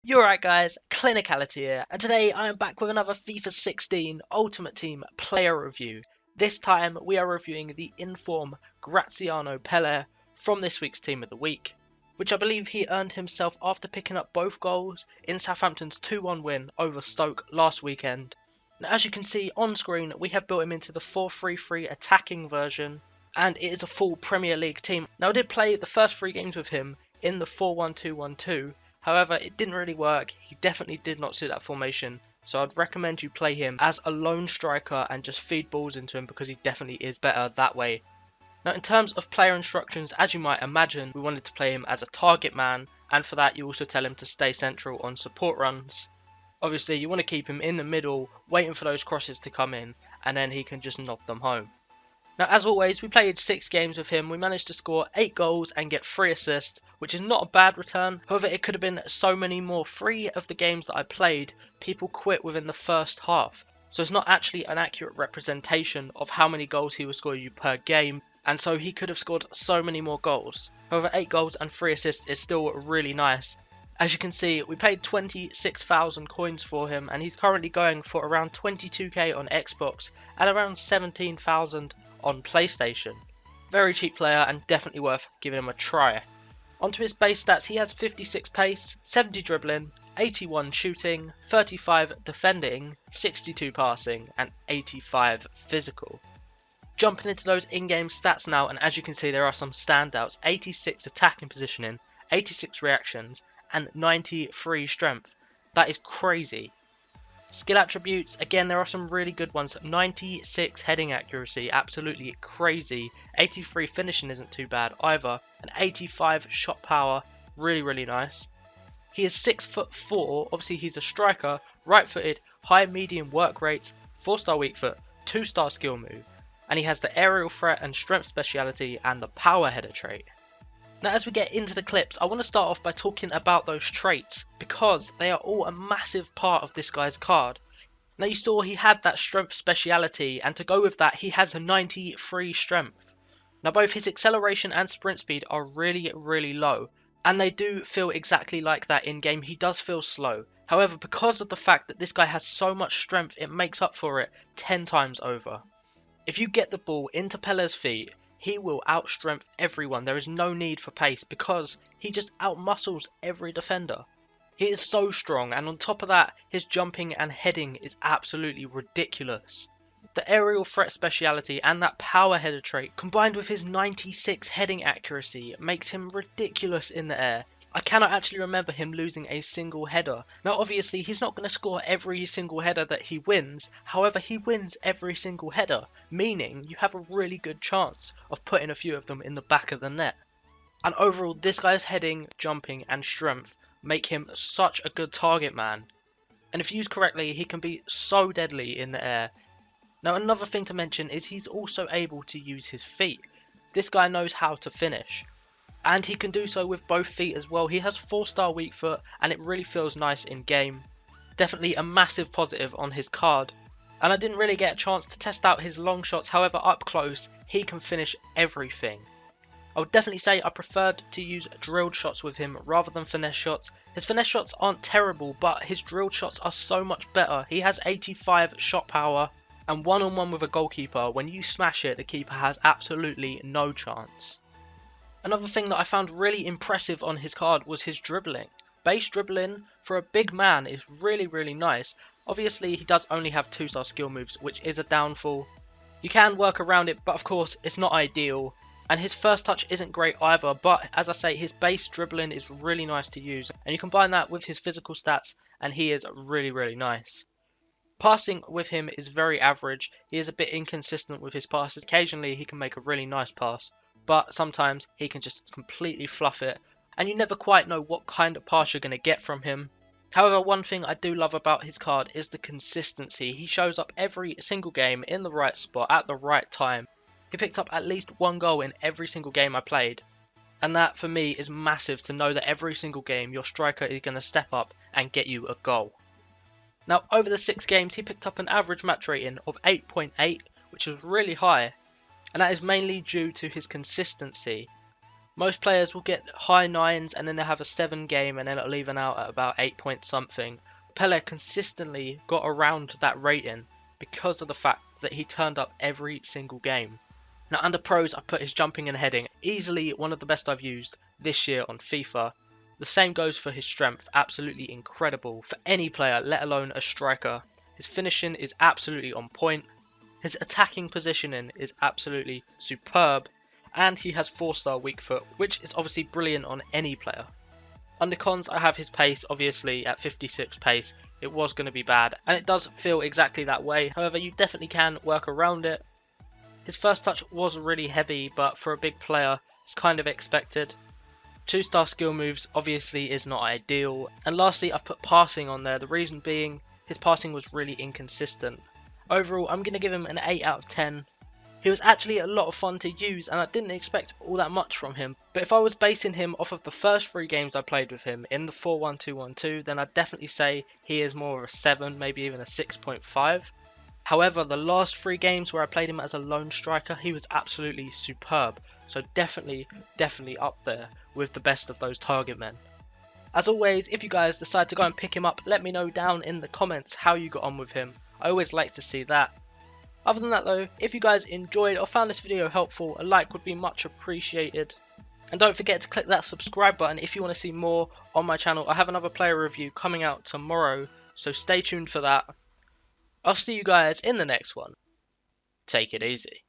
You're right guys, Clinicality here, and today I am back with another FIFA 16 Ultimate Team player review. This time we are reviewing the in-form Graziano Pelle from this week's Team of the Week, which I believe he earned himself after picking up both goals in Southampton's 2-1 win over Stoke last weekend. Now, as you can see on screen, we have built him into the 4-3-3 attacking version, and it is a full Premier League team. Now I did play the first 3 games with him in the 4-1-2-1-2. However, it didn't really work. He definitely did not suit that formation, so I'd recommend you play him as a lone striker and just feed balls into him because he definitely is better that way. Now in terms of player instructions, as you might imagine, we wanted to play him as a target man, and for that you also tell him to stay central on support runs. Obviously you want to keep him in the middle, waiting for those crosses to come in, and then he can just knock them home. Now as always, we played 6 games with him. We managed to score 8 goals and get 3 assists, which is not a bad return. However, it could have been so many more. 3 of the games that I played, people quit within the first half. So it's not actually an accurate representation of how many goals he was scoring you per game, and so he could have scored so many more goals. However, 8 goals and 3 assists is still really nice. As you can see, we paid 26,000 coins for him, and he's currently going for around 22k on Xbox and around 17,000 on PlayStation. Very cheap player and definitely worth giving him a try. Onto his base stats, he has 56 pace, 70 dribbling, 81 shooting, 35 defending, 62 passing and 85 physical. Jumping into those in-game stats now, and as you can see there are some standouts: 86 attacking positioning, 86 reactions and 93 strength. That is crazy. Skill attributes, again there are some really good ones. 96 heading accuracy, absolutely crazy. 83 finishing isn't too bad either. And 85 shot power, really nice. He is 6'4", obviously he's a striker, right footed, high medium work rates, 4-star weak foot, 2-star skill move. And he has the aerial threat and strength speciality and the power header trait. Now as we get into the clips, I want to start off by talking about those traits, because they are all a massive part of this guy's card. Now you saw he had that strength speciality, and to go with that he has a 93 strength. Now both his acceleration and sprint speed are really low, and they do feel exactly like that in game. He does feel slow. However, because of the fact that this guy has so much strength, it makes up for it 10 times over. If you get the ball into Pelle's feet, he will outstrength everyone. There is no need for pace because he just outmuscles every defender. He is so strong, and on top of that, his jumping and heading is absolutely ridiculous. The aerial threat speciality and that power header trait combined with his 96 heading accuracy makes him ridiculous in the air. I cannot actually remember him losing a single header. Now obviously he's not going to score every single header that he wins, however he wins every single header, meaning you have a really good chance of putting a few of them in the back of the net. And overall this guy's heading, jumping and strength make him such a good target man. And if used correctly he can be so deadly in the air. Now another thing to mention is he's also able to use his feet. This guy knows how to finish. And he can do so with both feet as well. He has 4-star weak foot and it really feels nice in game. Definitely a massive positive on his card. And I didn't really get a chance to test out his long shots, however up close he can finish everything. I would definitely say I preferred to use drilled shots with him rather than finesse shots. His finesse shots aren't terrible, but his drilled shots are so much better. He has 85 shot power, and one-on-one with a goalkeeper, when you smash it the keeper has absolutely no chance. Another thing that I found really impressive on his card was his dribbling. Base dribbling for a big man is really nice. Obviously he does only have 2-star skill moves, which is a downfall. You can work around it, but of course it's not ideal. And his first touch isn't great either, but as I say, his base dribbling is really nice to use. And you combine that with his physical stats and he is really nice. Passing with him is very average. He is a bit inconsistent with his passes. Occasionally he can make a really nice pass, but sometimes he can just completely fluff it, and you never quite know what kind of pass you're going to get from him. However, one thing I do love about his card is the consistency. He shows up every single game in the right spot at the right time. He picked up at least 1 goal in every single game I played, and that for me is massive, to know that every single game your striker is going to step up and get you a goal. Now over the 6 games he picked up an average match rating of 8.8, which is really high, and that is mainly due to his consistency. Most players will get high 9s and then they'll have a 7 game and then it'll even out at about 8 point something. Pelle consistently got around that rating because of the fact that he turned up every single game. Now under pros I put his jumping and heading, easily one of the best I've used this year on FIFA. The same goes for his strength, absolutely incredible for any player, let alone a striker. His finishing is absolutely on point. His attacking positioning is absolutely superb. And he has 4-star weak foot, which is obviously brilliant on any player. Under cons, I have his pace, obviously at 56 pace. It was going to be bad, and it does feel exactly that way. However, you definitely can work around it. His first touch was really heavy, but for a big player, it's kind of expected. 2-star skill moves obviously is not ideal. And lastly, I've put passing on there, the reason being his passing was really inconsistent. Overall, I'm going to give him an 8 out of 10. He was actually a lot of fun to use and I didn't expect all that much from him. But if I was basing him off of the first 3 games I played with him in the 4-1-2-1-2, then I'd definitely say he is more of a 7, maybe even a 6.5. However, the last 3 games where I played him as a lone striker, he was absolutely superb. So definitely up there with the best of those target men. As always, if you guys decide to go and pick him up, let me know down in the comments how you got on with him. I always like to see that. Other than that though, if you guys enjoyed or found this video helpful, a like would be much appreciated. And don't forget to click that subscribe button if you want to see more on my channel. I have another player review coming out tomorrow, so stay tuned for that. I'll see you guys in the next one. Take it easy.